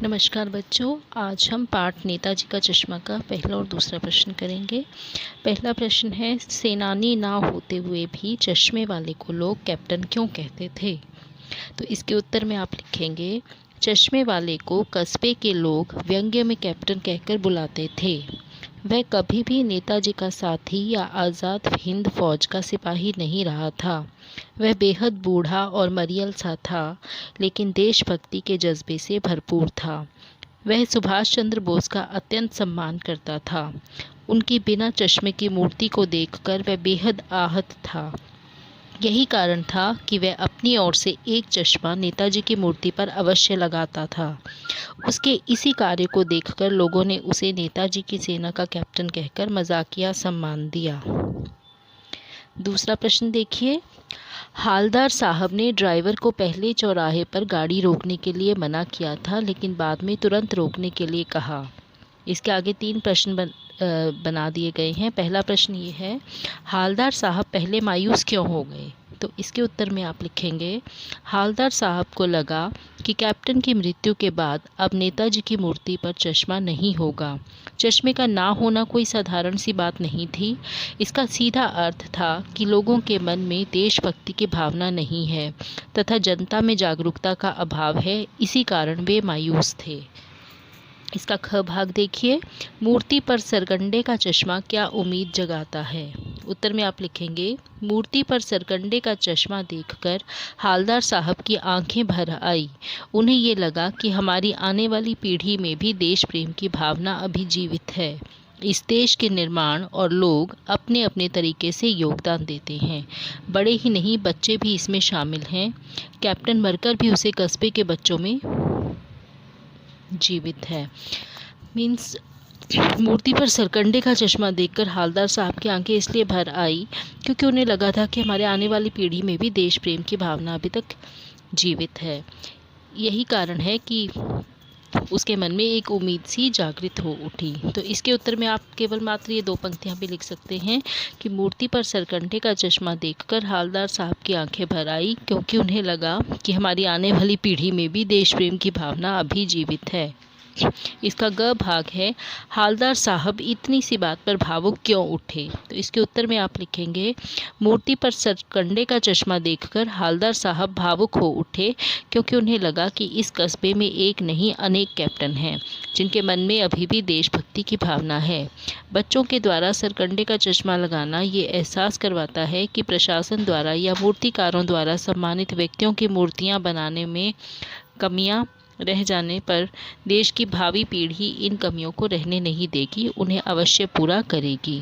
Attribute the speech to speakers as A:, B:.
A: नमस्कार बच्चों, आज हम पाठ नेताजी का चश्मा का पहला और दूसरा प्रश्न करेंगे। पहला प्रश्न है, सेनानी ना होते हुए भी चश्मे वाले को लोग कैप्टन क्यों कहते थे? तो इसके उत्तर में आप लिखेंगे, चश्मे वाले को कस्बे के लोग व्यंग्य में कैप्टन कहकर बुलाते थे। वह कभी भी नेताजी का साथी या आज़ाद हिंद फौज का सिपाही नहीं रहा था। वह बेहद बूढ़ा और मरियल सा था, लेकिन देशभक्ति के जज्बे से भरपूर था। वह सुभाष चंद्र बोस का अत्यंत सम्मान करता था। उनकी बिना चश्मे की मूर्ति को देखकर वह बेहद आहत था। यही कारण था कि वह अपनी ओर से एक चश्मा नेताजी की मूर्ति पर अवश्य लगाता था। उसके इसी कार्य को देखकर लोगों ने उसे नेताजी की सेना का कैप्टन कहकर मजाकिया सम्मान दिया। दूसरा प्रश्न देखिए, हालदार साहब ने ड्राइवर को पहले चौराहे पर गाड़ी रोकने के लिए मना किया था, लेकिन बाद में तुरंत रोकने के लिए कहा। इसके आगे 3 प्रश्न बना दिए गए हैं। पहला प्रश्न ये है, हालदार साहब पहले मायूस क्यों हो गए? तो इसके उत्तर में आप लिखेंगे, हालदार साहब को लगा कि कैप्टन की मृत्यु के बाद अब नेताजी की मूर्ति पर चश्मा नहीं होगा। चश्मे का ना होना कोई साधारण सी बात नहीं थी। इसका सीधा अर्थ था कि लोगों के मन में देशभक्ति की भावना नहीं है तथा जनता में जागरूकता का अभाव है। इसी कारण वे मायूस थे। इसका ख भाग देखिए, मूर्ति पर सरकंडे का चश्मा क्या उम्मीद जगाता है? उत्तर में आप लिखेंगे, मूर्ति पर सरकंडे का चश्मा देखकर हालदार साहब की आंखें भर आई। उन्हें ये लगा कि हमारी आने वाली पीढ़ी में भी देश प्रेम की भावना अभी जीवित है। इस देश के निर्माण और लोग अपने अपने तरीके से योगदान देते हैं। बड़े ही नहीं, बच्चे भी इसमें शामिल हैं। कैप्टन मरकर भी उसे कस्बे के बच्चों में जीवित है। मीन्स मूर्ति पर सरकंडे का चश्मा देखकर हालदार साहब की आंखें इसलिए भर आई क्योंकि उन्हें लगा था कि हमारे आने वाली पीढ़ी में भी देश प्रेम की भावना अभी तक जीवित है। यही कारण है कि उसके मन में एक उम्मीद सी जागृत हो उठी। तो इसके उत्तर में आप केवल मात्र ये 2 पंक्तियां भी लिख सकते हैं कि मूर्ति पर सरकंडे का चश्मा देखकर हालदार साहब की आंखें भर आई क्योंकि उन्हें लगा कि हमारी आने वाली पीढ़ी में भी देश प्रेम की भावना अभी जीवित है। इसका ग भाग है, हालदार साहब इतनी सी बात पर भावुक क्यों उठे? तो इसके उत्तर में आप लिखेंगे, मूर्ति पर सरकंडे का चश्मा देखकर हालदार साहब भावुक हो उठे क्योंकि उन्हें लगा कि इस कस्बे में एक नहीं अनेक कैप्टन हैं जिनके मन में अभी भी देशभक्ति की भावना है। बच्चों के द्वारा सरकंडे का चश्मा लगाना ये एहसास करवाता है कि प्रशासन द्वारा या मूर्तिकारों द्वारा सम्मानित व्यक्तियों की मूर्तियाँ बनाने में कमियाँ रह जाने पर देश की भावी पीढ़ी इन कमियों को रहने नहीं देगी, उन्हें अवश्य पूरा करेगी।